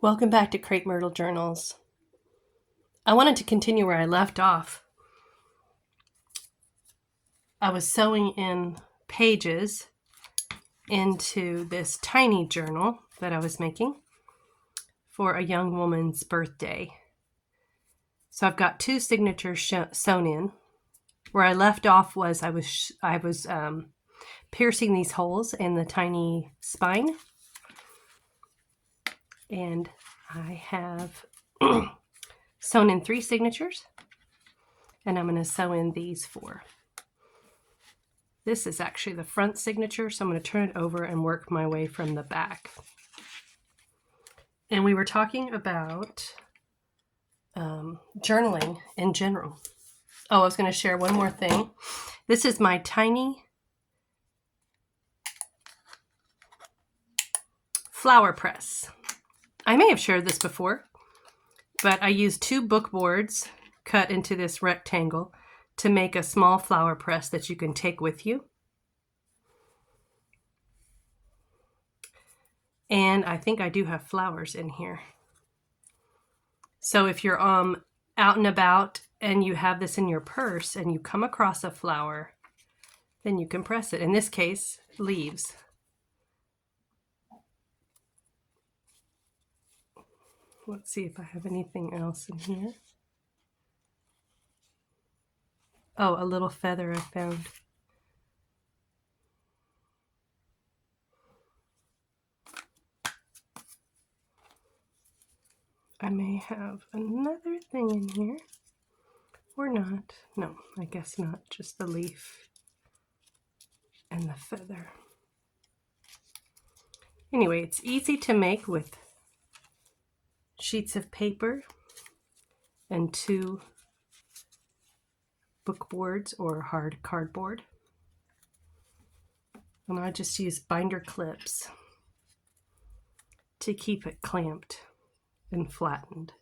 Welcome back to Crepe Myrtle Journals. I wanted to continue where I left off. I was sewing in pages into this tiny journal that I was making for a young woman's birthday. So I've got two signatures sewn in. Where I left off was I was piercing these holes in the tiny spine, and I have sewn in 3 signatures, and I'm going to sew in these 4. This is actually the front signature, so I'm going to turn it over and work my way from the back. And we were talking about journaling in general. Oh, I was going to share one more thing. This is my tiny flower press. I may have shared this before, but I used 2 book boards cut into this rectangle to make a small flower press that you can take with you. And I think I do have flowers in here. So if you're out and about and you have this in your purse and you come across a flower, then you can press it. In this case, leaves. Let's see if I have anything else in here. Oh, a little feather I found. I may have another thing in here, or not. No, I guess not. Just the leaf and the feather. Anyway, it's easy to make with sheets of paper and 2 book boards or hard cardboard. And I just use binder clips to keep it clamped and flattened.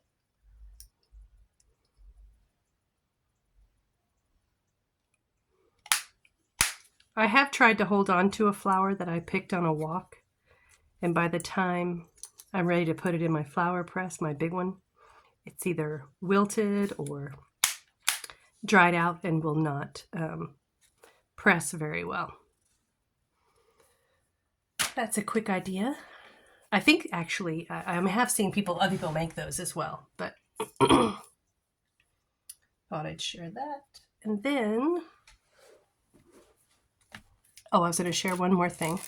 I have tried to hold on to a flower that I picked on a walk, and by the time I'm ready to put it in my flower press, my big one, it's either wilted or dried out and will not press very well. That's a quick idea. I think actually I have seen other people make those as well, but thought I'd share that. And then, I was going to share one more thing.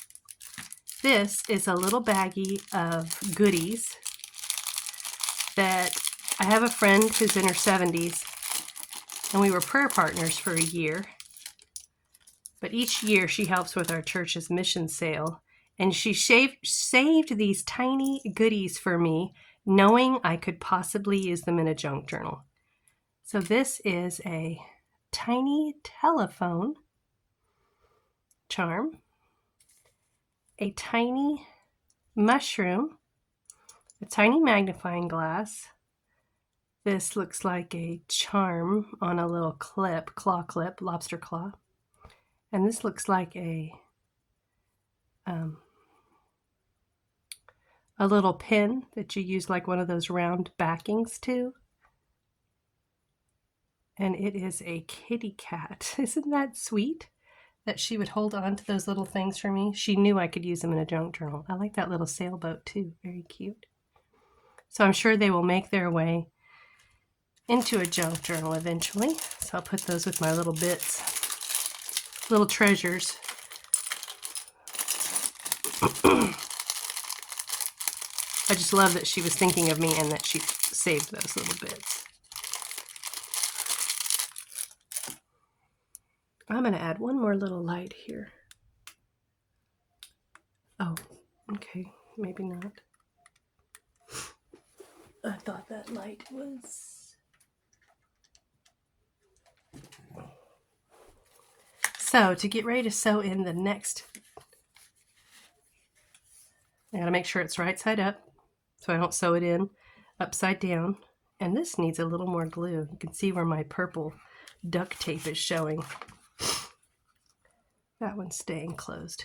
This is a little baggie of goodies that I have a friend who's in her 70s, and we were prayer partners for a year. But each year she helps with our church's mission sale, and she saved these tiny goodies for me, knowing I could possibly use them in a junk journal. So this is a tiny telephone charm, a tiny mushroom, a tiny magnifying glass. This looks like a charm on a little claw clip, lobster claw. And this looks like a little pin that you use like one of those round backings to. And it is a kitty cat. Isn't that sweet that she would hold on to those little things for me? She knew I could use them in a junk journal. I like that little sailboat too. Very cute. So I'm sure they will make their way into a junk journal eventually. So I'll put those with my little bits, little treasures. I just love that she was thinking of me and that she saved those little bits. I'm going to add one more little light here. Oh, okay, maybe not. I thought that light was... So to get ready to sew in the next, I gotta make sure it's right side up so I don't sew it in upside down. And this needs a little more glue. You can see where my purple duct tape is showing. That one's staying closed.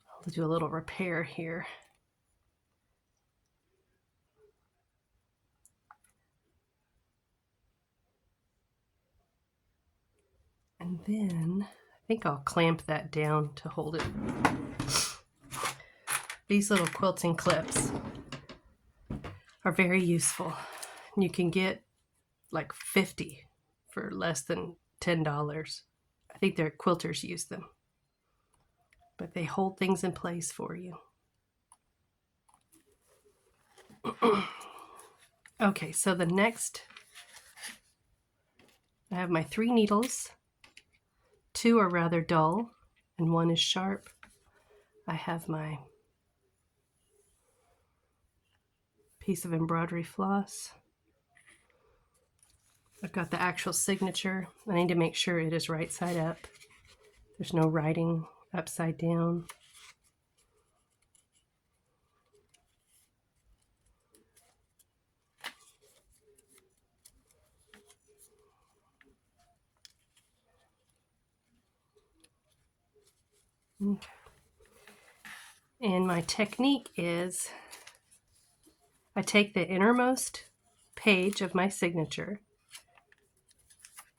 I'll do a little repair here. And then I think I'll clamp that down to hold it. These little quilting clips are very useful. You can get like 50 for less than $10. I think their quilters use them, but they hold things in place for you. Okay, so the next, I have my 3 needles. 2 are rather dull and 1 is sharp. I have my piece of embroidery floss. I've got the actual signature. I need to make sure it is right side up. There's no writing upside down. Okay. And my technique is I take the innermost page of my signature,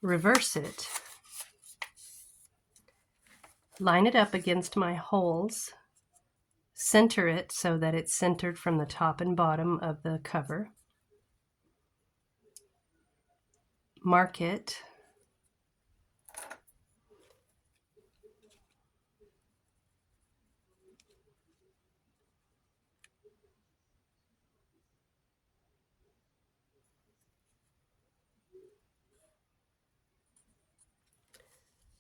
reverse it, line it up against my holes, center it so that it's centered from the top and bottom of the cover, mark it,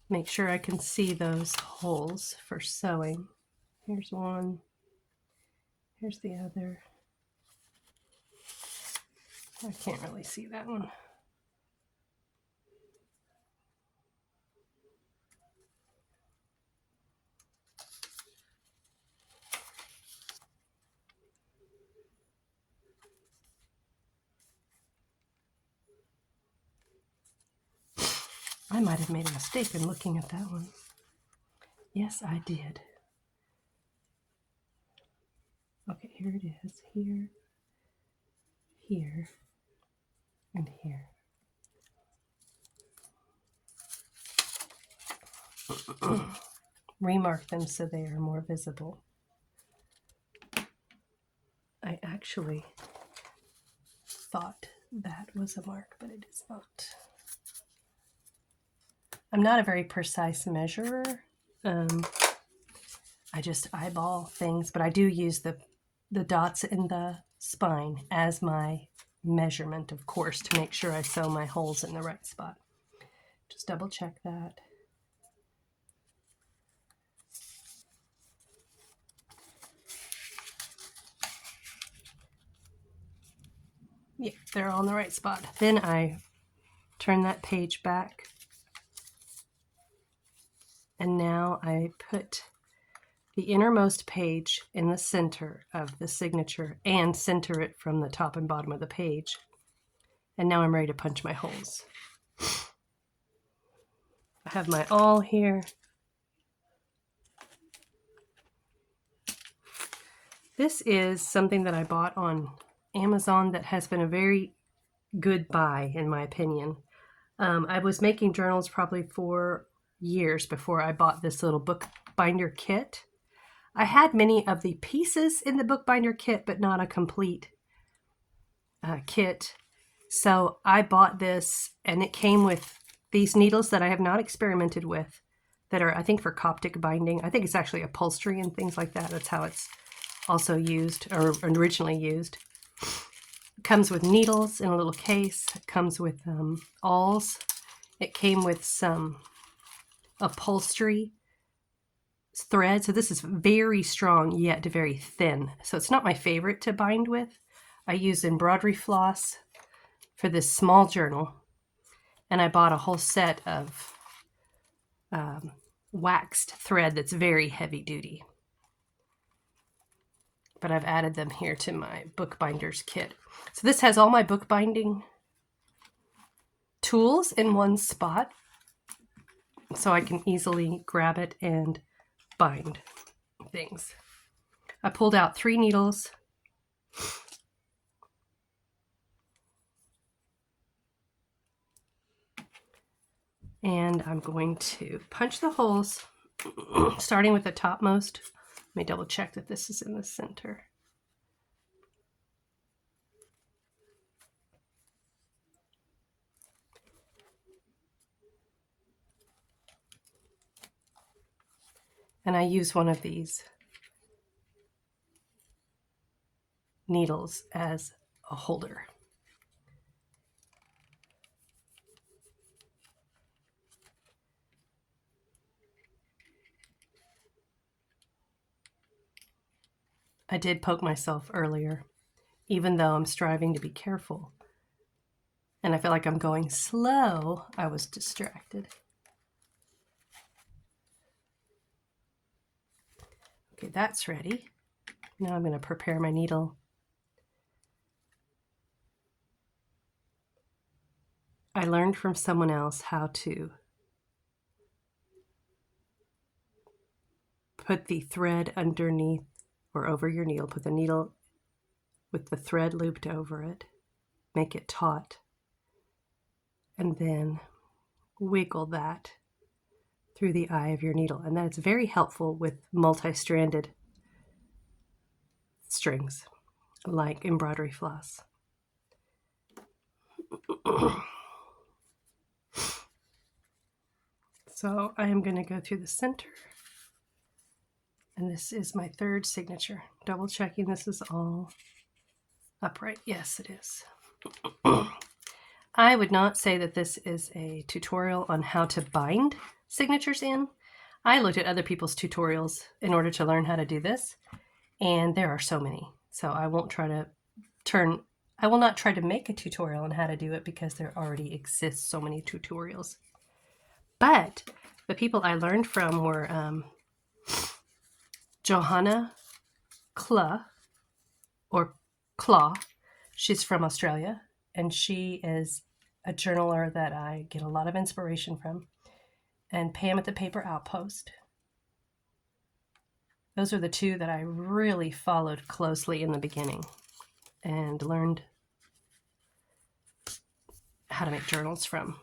make sure I can see those holes for sewing. Here's one, here's the other. I can't really see that one. I might have made a mistake in looking at that one. Yes, I did. Okay, here it is. Here, here, and here. Remark them so they are more visible. I actually thought that was a mark, but it is not. I'm not a very precise measurer. I just eyeball things, but I do use the dots in the spine as my measurement, of course, to make sure I sew my holes in the right spot. Just double check that. Yeah, they're all in the right spot. Then I turn that page back, and now I put the innermost page in the center of the signature and center it from the top and bottom of the page. And now I'm ready to punch my holes. I have my awl here. This is something that I bought on Amazon that has been a very good buy, in my opinion. I was making journals probably for years before I bought this little bookbinder kit. I had many of the pieces in the bookbinder kit, but not a complete kit. So I bought this, and it came with these needles that I have not experimented with that are, I think, for Coptic binding. I think it's actually upholstery and things like that. That's how it's also used, or originally used. It comes with needles in a little case. It comes with awls. It came with some upholstery thread. So this is very strong yet very thin. So it's not my favorite to bind with. I use embroidery floss for this small journal, and I bought a whole set of waxed thread that's very heavy duty. But I've added them here to my bookbinder's kit. So this has all my bookbinding tools in one spot, so I can easily grab it and bind things. I pulled out 3 needles. And I'm going to punch the holes, starting with the topmost. Let me double check that this is in the center. And I use one of these needles as a holder. I did poke myself earlier, even though I'm striving to be careful. And I feel like I'm going slow, I was distracted. Okay, that's ready. Now I'm going to prepare my needle. I learned from someone else how to put the thread underneath or over your needle. Put the needle with the thread looped over it. Make it taut. And then wiggle that through the eye of your needle. And that's very helpful with multi-stranded strings, like embroidery floss. So I am going to go through the center. And this is my third signature. Double checking this is all upright. Yes, it is. I would not say that this is a tutorial on how to bind signatures in. I looked at other people's tutorials in order to learn how to do this, and there are so many. So I will not try to make a tutorial on how to do it because there already exists so many tutorials. But the people I learned from were Johanna Claw, or Claw. She's from Australia, and she is a journaler that I get a lot of inspiration from. And Pam at the Paper Outpost. Those are the two that I really followed closely in the beginning and learned how to make journals from.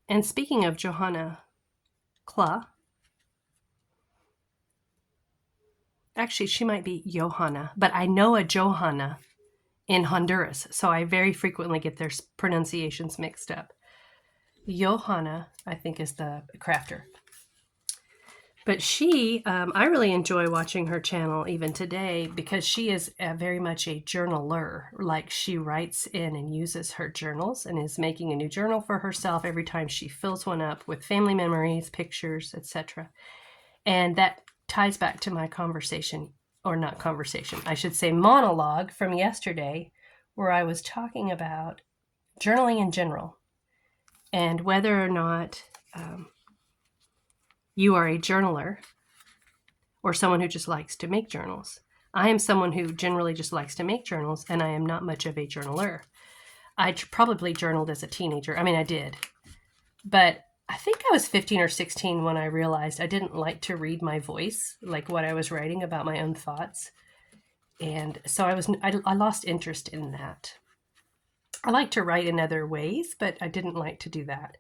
And speaking of Johanna Claw, actually she might be Johanna, but I know a Johanna in Honduras, so I very frequently get their pronunciations mixed up. Johanna, I think, is the crafter. But she, I really enjoy watching her channel even today because she is very much a journaler. Like, she writes in and uses her journals and is making a new journal for herself every time she fills one up with family memories, pictures, etc. And that ties back to my conversation, or not conversation, I should say monologue from yesterday, where I was talking about journaling in general and whether or not you are a journaler or someone who just likes to make journals. I am someone who generally just likes to make journals, and I am not much of a journaler. I probably journaled as a teenager. I mean, I did. But I think I was 15 or 16 when I realized I didn't like to read my voice, like what I was writing about my own thoughts. And so I lost interest in that. I like to write in other ways, but I didn't like to do that.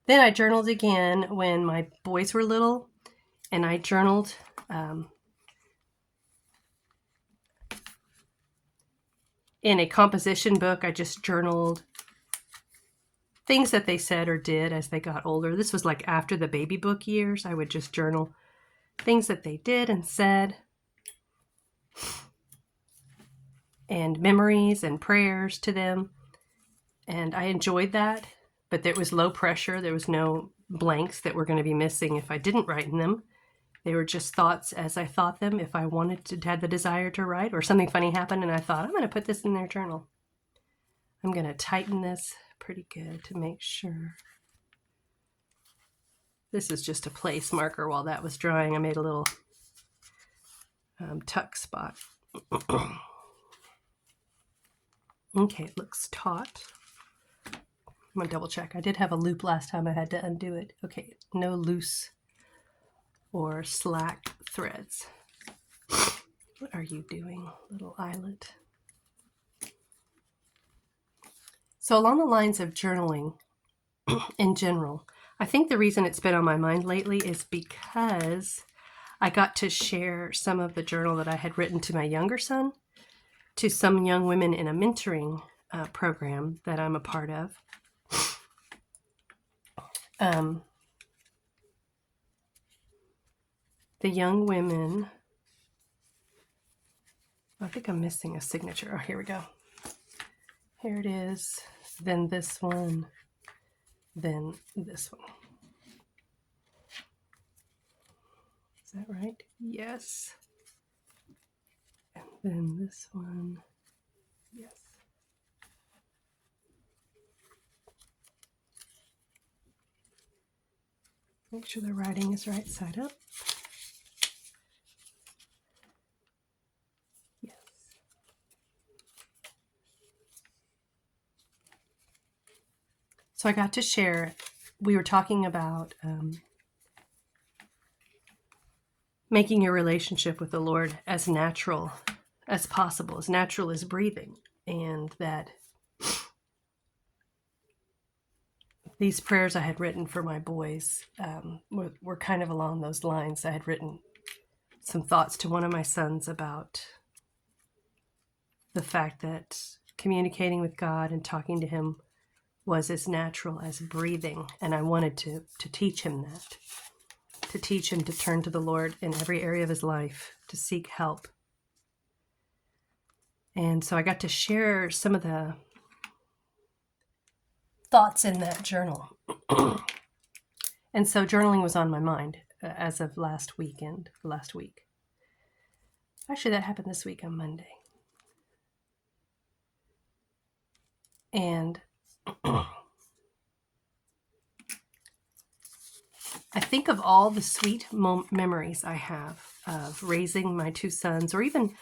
Then I journaled again when my boys were little, and I journaled in a composition book. I just journaled things that they said or did as they got older. This was like after the baby book years. I would just journal things that they did and said, and memories and prayers to them. And I enjoyed that, but there was low pressure. There was no blanks that were going to be missing if I didn't write in them. They were just thoughts as I thought them. If I wanted to, had the desire to write, or something funny happened and I thought, I'm going to put this in their journal. I'm going to tighten this pretty good to make sure. This is just a place marker while that was drying. I made a little tuck spot. Okay, it looks taut. I'm going to double check. I did have a loop last time. I had to undo it. Okay, no loose or slack threads. What are you doing, little eyelet? So along the lines of journaling in general, I think the reason it's been on my mind lately is because I got to share some of the journal that I had written to my younger son, to some young women in a mentoring program that I'm a part of. The young women, I think I'm missing a signature. Oh, here we go. Here it is. Then this one. Then this one. Is that right? Yes. And then this one. Yes. Make sure the writing is right side up. Yes. So I got to share, we were talking about making your relationship with the Lord as natural as possible, as natural as breathing, and that these prayers I had written for my boys were kind of along those lines. I had written some thoughts to one of my sons about the fact that communicating with God and talking to him was as natural as breathing, and I wanted to teach him that, to teach him to turn to the Lord in every area of his life, to seek help. And so I got to share some of the thoughts in that journal. And so journaling was on my mind as of last week. Actually, that happened this week on Monday. And I think of all the sweet memories I have of raising my two sons, or even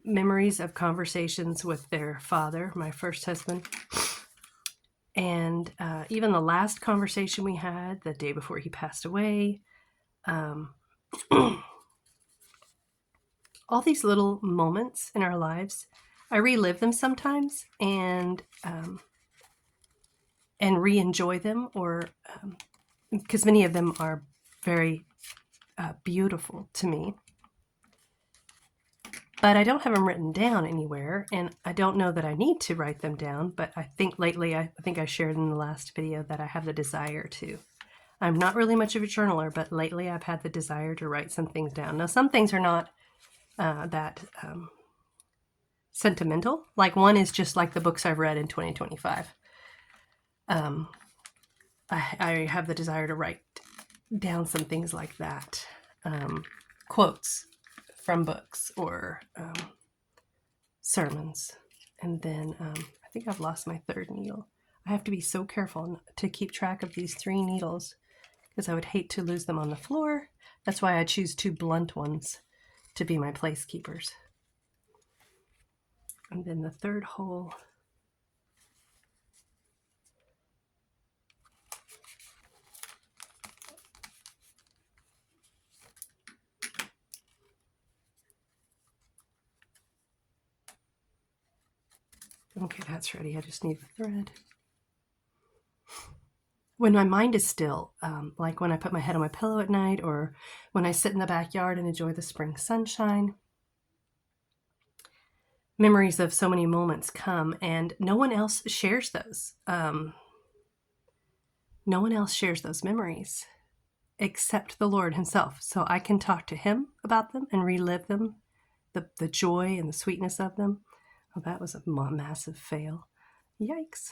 memories of conversations with their father, my first husband. And even the last conversation we had the day before he passed away. All these little moments in our lives, I relive them sometimes and re-enjoy them, or because many of them are very beautiful to me. But I don't have them written down anywhere, and I don't know that I need to write them down, but I think lately, I think I shared in the last video that I have the desire to. I'm not really much of a journaler, but lately I've had the desire to write some things down. Now, some things are not that sentimental. Like one is just like the books I've read in 2025. I have the desire to write down some things like that. Quotes from books or sermons. And then I think I've lost my third needle. I have to be so careful to keep track of these 3 needles because I would hate to lose them on the floor. That's why I choose 2 blunt ones to be my place keepers. And then the third hole. Okay, that's ready. I just need the thread. When my mind is still, like when I put my head on my pillow at night, or when I sit in the backyard and enjoy the spring sunshine, memories of so many moments come, and no one else shares those. No one else shares those memories except the Lord himself. So I can talk to him about them and relive them, the joy and the sweetness of them. Oh, that was a massive fail. Yikes.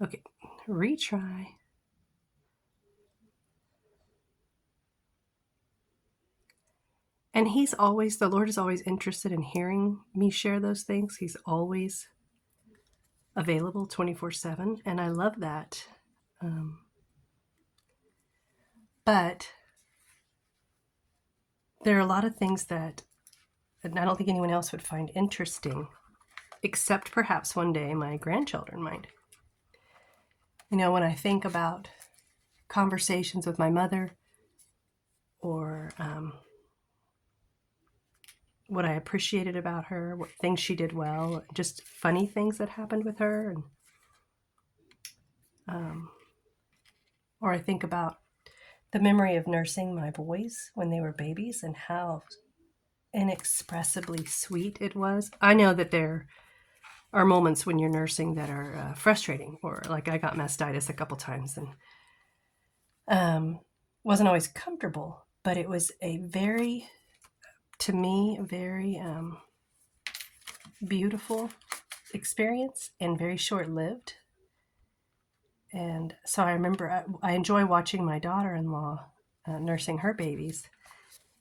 Okay, retry. And the Lord is always interested in hearing me share those things. He's always available 24/7, and I love that. But there are a lot of things that I don't think anyone else would find interesting, except perhaps one day my grandchildren might. You know, when I think about conversations with my mother, or what I appreciated about her, what things she did well, just funny things that happened with her. And, or I think about the memory of nursing my boys when they were babies and how inexpressibly sweet it was. I know that there are moments when you're nursing that are frustrating, or like I got mastitis a couple times and wasn't always comfortable, but it was a very, to me, very beautiful experience and very short-lived. And so I remember I enjoy watching my daughter-in-law nursing her babies,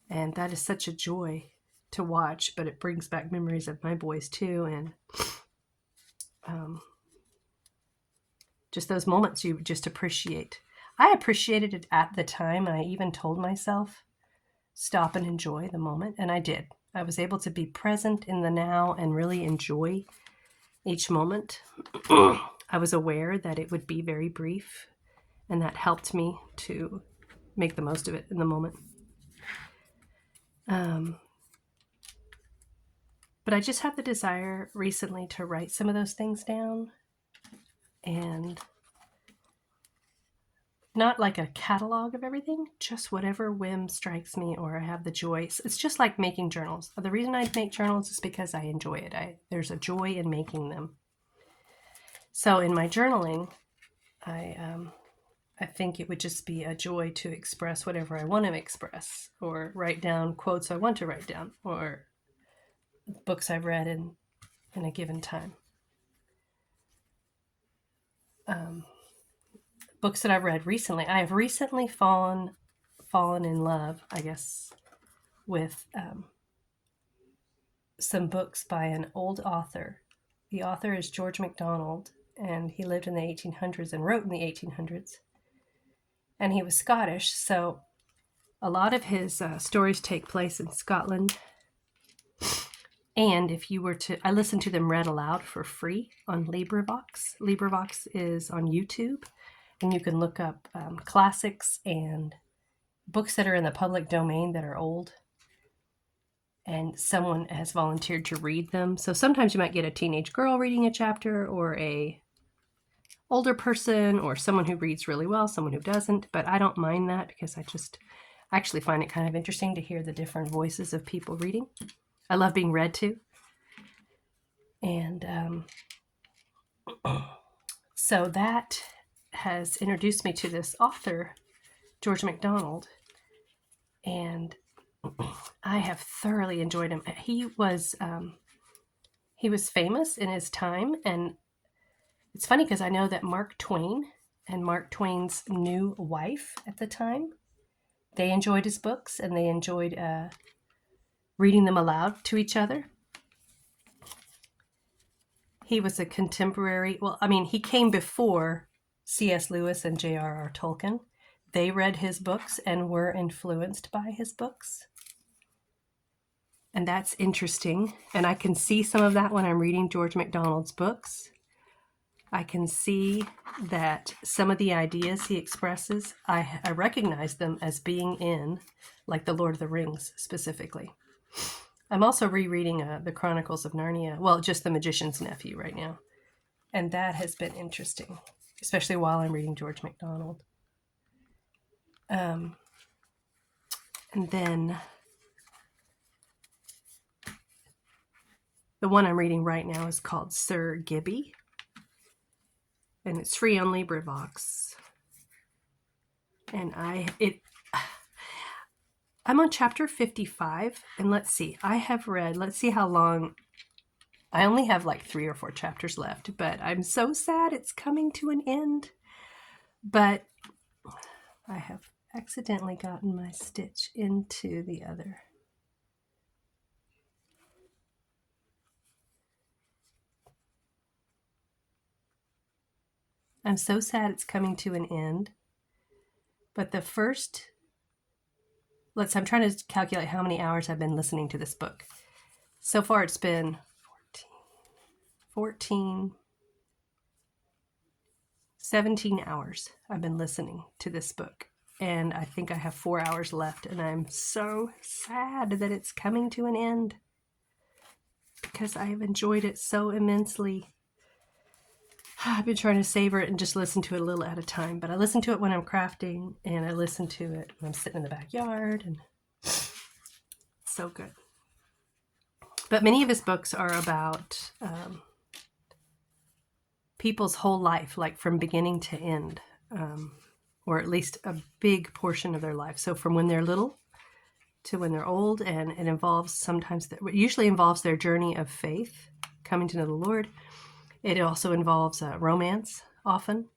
and that is such a joy to watch, but it brings back memories of my boys too. And just those moments you just appreciate. I appreciated it at the time. I even told myself, stop and enjoy the moment. And I did. I was able to be present in the now and really enjoy each moment. I was aware that it would be very brief, and that helped me to make the most of it in the moment. But I just had the desire recently to write some of those things down, and not like a catalog of everything, just whatever whim strikes me or I have the joy. It's just like making journals. The reason I make journals is because I enjoy it. There's a joy in making them. So in my journaling, I think it would just be a joy to express whatever I want to express, or write down quotes I want to write down, or books I've read in a given time. Books that I've read recently. I have recently fallen in love, I guess, with some books by an old author. The author is George MacDonald, and he lived in the 1800s and wrote in the 1800s. And he was Scottish, so a lot of his stories take place in Scotland. And if you were to, I listen to them read aloud for free on LibriVox. LibriVox is on YouTube, and you can look up classics and books that are in the public domain that are old, and someone has volunteered to read them. So sometimes you might get a teenage girl reading a chapter, or a older person, or someone who reads really well, someone who doesn't. But I don't mind that, because I actually find it kind of interesting to hear the different voices of people reading. I love being read to. And so that has introduced me to this author, George MacDonald, and I have thoroughly enjoyed him. He was famous in his time, and it's funny because I know that Mark Twain and Mark Twain's new wife at the time, they enjoyed his books, and they enjoyed reading them aloud to each other. He was a contemporary, well, I mean, he came before C.S. Lewis and J.R.R. Tolkien. They read his books and were influenced by his books. And that's interesting. And I can see some of that when I'm reading George MacDonald's books. I can see that some of the ideas he expresses, I recognize them as being in, like The Lord of the Rings specifically. I'm also rereading The Chronicles of Narnia, well, just The Magician's Nephew right now. And that has been interesting, especially while I'm reading George MacDonald. And then the one I'm reading right now is called Sir Gibby, and it's free on LibriVox. And I'm on chapter 55, and let's see how long. I only have like 3 or 4 chapters left, but I'm so sad it's coming to an end. But I have accidentally gotten my stitch into the other. I'm so sad it's coming to an end. But the first, I'm trying to calculate how many hours I've been listening to this book. So far it's been 17 hours I've been listening to this book. And I think I have 4 hours left, and I'm so sad that it's coming to an end. because I have enjoyed it so immensely. I've been trying to savor it and just listen to it a little at a time, but I listen to it when I'm crafting, and I listen to it when I'm sitting in the backyard, and it's so good. But many of his books are about people's whole life, like from beginning to end, or at least a big portion of their life. So from when they're little to when they're old, and it involves sometimes, it usually involves their journey of faith, coming to know the Lord. It also involves romance often.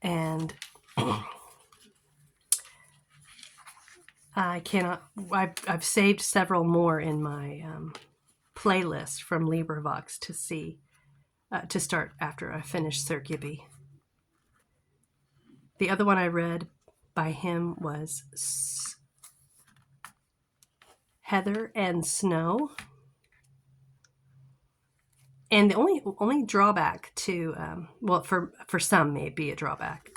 And I've saved several more in my playlist from LibriVox to see, to start after I finish Sir Gibby. The other one I read by him was Heather and Snow. And the only drawback to, well, for some may be a drawback,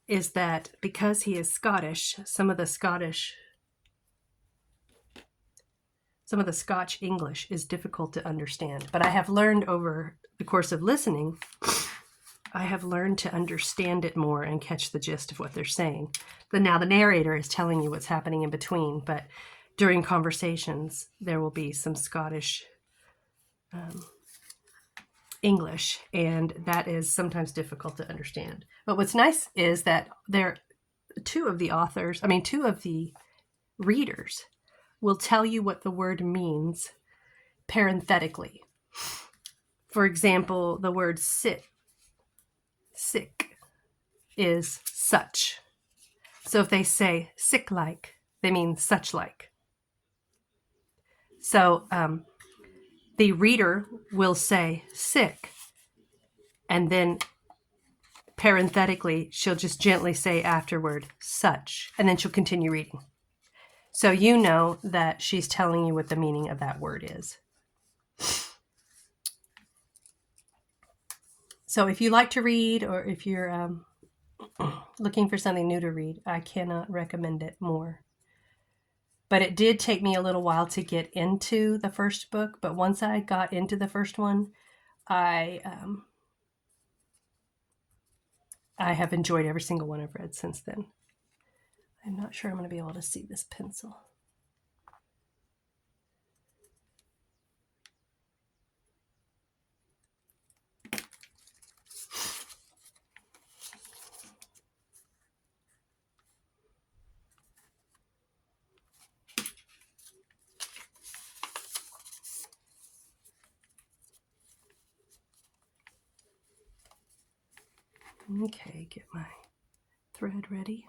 is that because he is Scottish, some of the Scotch English is difficult to understand. But I have learned over the course of listening, I have learned to understand it more and catch the gist of what they're saying. But now the narrator is telling you what's happening in between, but during conversations, there will be some Scottish English, and that is sometimes difficult to understand. But what's nice is that two of the readers will tell you what the word means parenthetically. For example, the word sick is such. So if they say sick like, they mean such like. So the reader will say sick, and then parenthetically, she'll just gently say afterward, such, and then she'll continue reading. So you know that she's telling you what the meaning of that word is. So if you like to read, or if you're looking for something new to read, I cannot recommend it more. But it did take me a little while to get into the first book. But once I got into the first one, I have enjoyed every single one I've read since then. I'm not sure I'm going to be able to see this pencil. Okay, get my thread ready.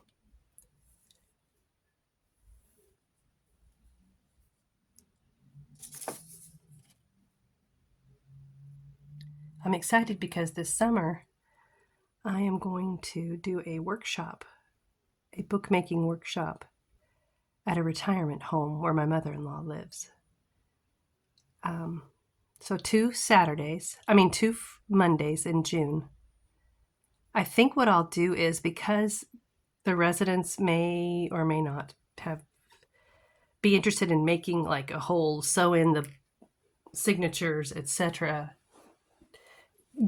I'm excited because this summer I am going to do a workshop, a bookmaking workshop at a retirement home where my mother-in-law lives. So 2 Mondays in June. I think what I'll do is, because the residents may or may not be interested in making like a whole sew in the signatures, etc.,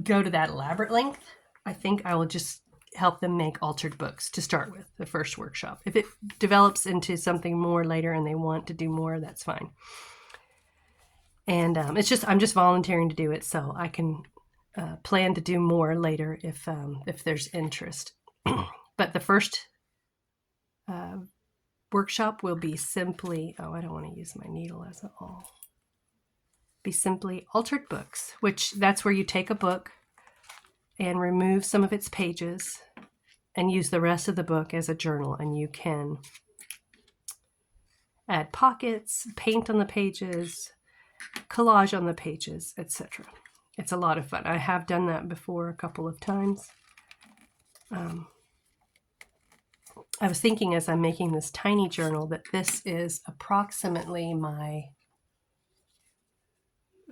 go to that elaborate length, I think I will just help them make altered books to start with the first workshop. If it develops into something more later and they want to do more, that's fine. And I'm just volunteering to do it, so I can plan to do more later if there's interest. But the first workshop will be simply, I don't want to use my needle as an awl. Be simply altered books, which that's where you take a book and remove some of its pages and use the rest of the book as a journal, and you can add pockets, paint on the pages, collage on the pages, etc. It's a lot of fun. I have done that before a couple of times. I was thinking as I'm making this tiny journal that this is approximately my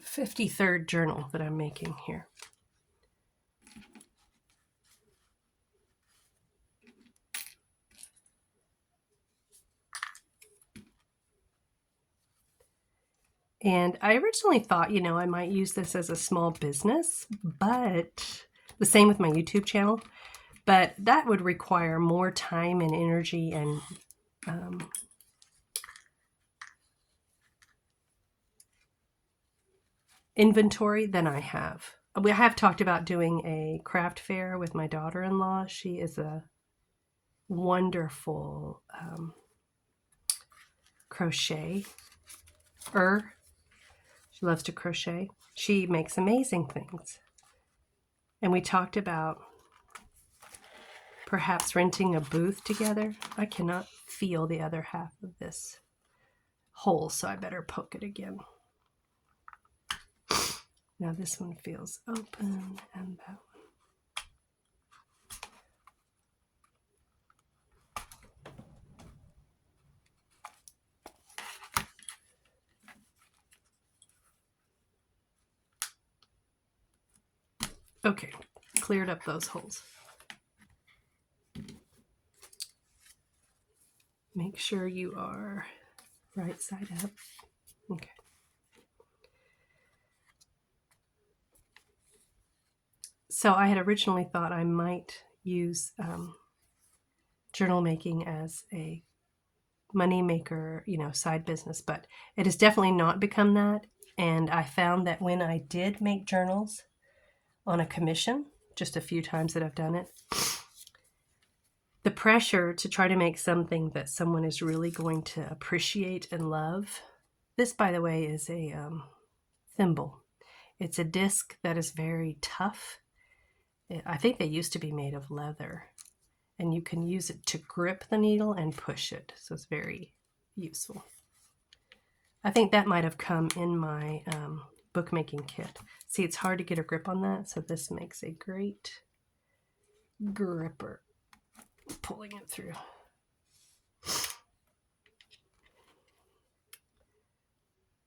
53rd journal that I'm making here. And I originally thought, I might use this as a small business, but the same with my YouTube channel. But that would require more time and energy and inventory than I have. I have talked about doing a craft fair with my daughter-in-law. She is a wonderful crocheter. She loves to crochet. She makes amazing things. And we talked about perhaps renting a booth together. I cannot feel the other half of this hole, so I better poke it again. Now this one feels open, and that one. Okay, cleared up those holes. Make sure you are right side up. Okay. So I had originally thought I might use journal making as a money maker, side business, but it has definitely not become that. And I found that when I did make journals on a commission, just a few times that I've done it, the pressure to try to make something that someone is really going to appreciate and love. This, by the way, is a thimble. It's a disc that is very tough. I think they used to be made of leather, and you can use it to grip the needle and push it. So it's very useful. I think that might have come in my bookmaking kit. See, it's hard to get a grip on that, so this makes a great gripper, pulling it through.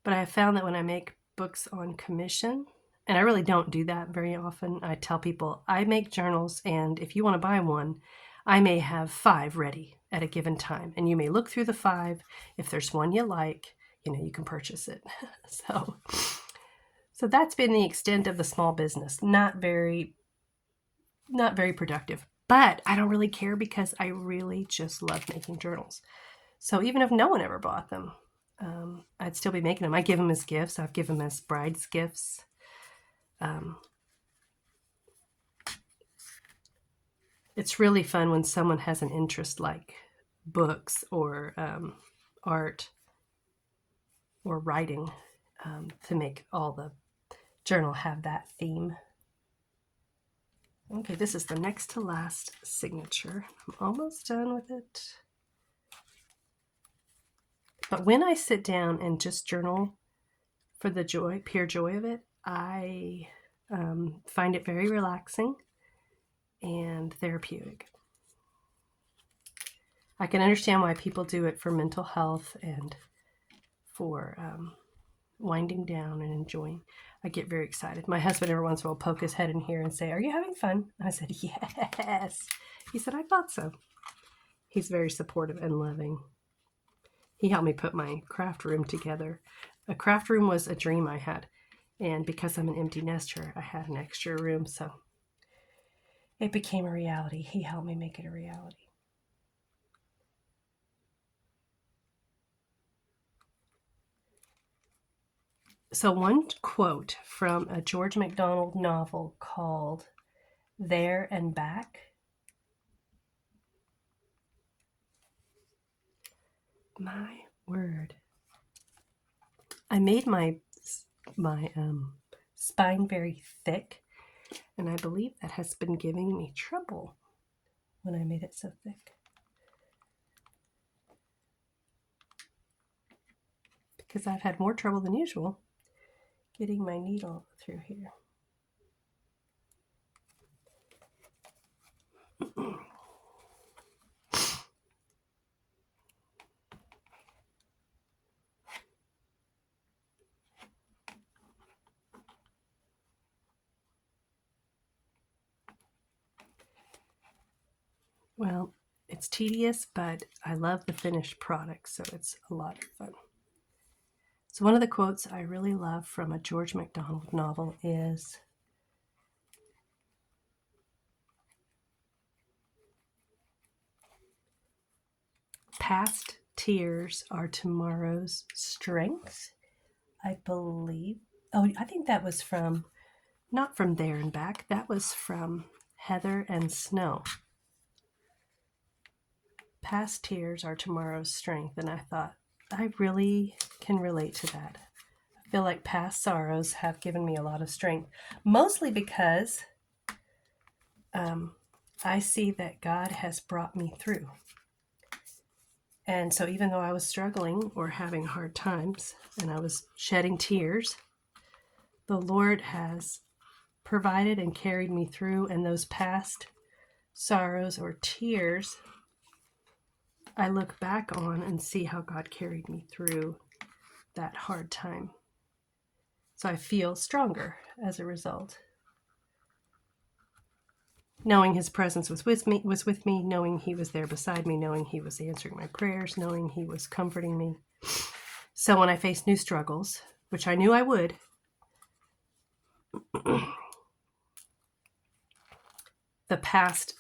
But I have found that when I make books on commission, and I really don't do that very often, I tell people I make journals, and if you want to buy one, I may have 5 ready at a given time, and you may look through the 5. If there's one you like, you can purchase it. So that's been the extent of the small business. Not very productive, but I don't really care because I really just love making journals. So even if no one ever bought them, I'd still be making them. I give them as gifts. I've given them as bride's gifts. It's really fun when someone has an interest like books or art or writing, to make all the journal have that theme. Okay, this is the next to last signature. I'm almost done with it. But when I sit down and just journal for the pure joy of it, I find it very relaxing and therapeutic. I can understand why people do it for mental health and for winding down and enjoying. I get very excited. My husband every once in a while poke his head in here and say, "Are you having fun?" I said, "Yes." He said, "I thought so." He's very supportive and loving. He helped me put my craft room together. A craft room was a dream I had. And because I'm an empty nester, I had an extra room. So it became a reality. He helped me make it a reality. So one quote from a George MacDonald novel called There and Back. My word. I made my spine very thick, and I believe that has been giving me trouble when I made it so thick. Because I've had more trouble than usual getting my needle through here. Well, it's tedious, but I love the finished product, so it's a lot of fun. So one of the quotes I really love from a George MacDonald novel is, "Past tears are tomorrow's strength," I believe. Oh, I think that was from, not from There and Back, that was from Heather and Snow. Past tears are tomorrow's strength. And I thought, I really can relate to that. I feel like past sorrows have given me a lot of strength, mostly because I see that God has brought me through. And so even though I was struggling or having hard times and I was shedding tears, the Lord has provided and carried me through. And those past sorrows or tears, I look back on and see how God carried me through that hard time. So I feel stronger as a result. Knowing his presence was with me, knowing he was there beside me, knowing he was answering my prayers, knowing he was comforting me. So when I faced new struggles, which I knew I would, the past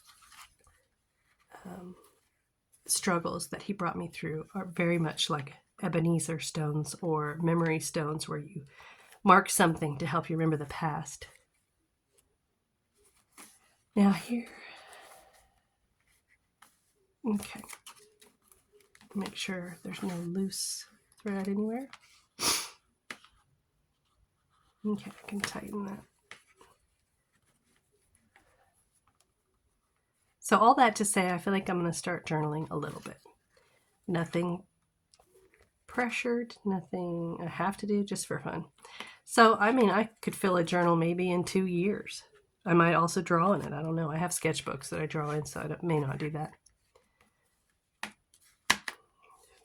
struggles that he brought me through are very much like Ebenezer stones or memory stones, where you mark something to help you remember the past. Now here, okay, make sure there's no loose thread anywhere. Okay, I can tighten that. So all that to say, I feel like I'm going to start journaling a little bit. Nothing pressured, nothing I have to do, just for fun. So, I mean, I could fill a journal maybe in 2 years. I might also draw in it. I don't know. I have sketchbooks that I draw in, so I may not do that.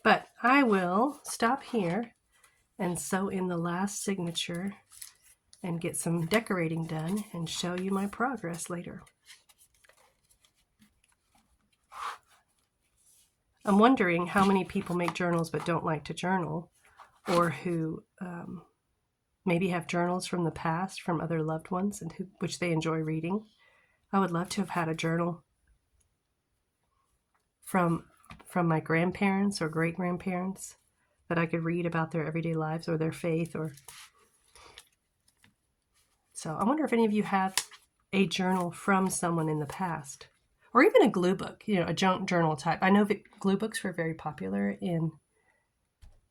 But I will stop here and sew in the last signature and get some decorating done and show you my progress later. I'm wondering how many people make journals but don't like to journal, or who maybe have journals from the past from other loved ones and which they enjoy reading. I would love to have had a journal from my grandparents or great-grandparents that I could read about their everyday lives or their faith. Or so I wonder if any of you have a journal from someone in the past, or even a glue book, a junk journal type. I know glue books were very popular in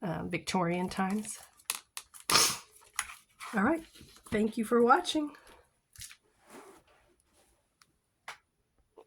Victorian times. All right. Thank you for watching.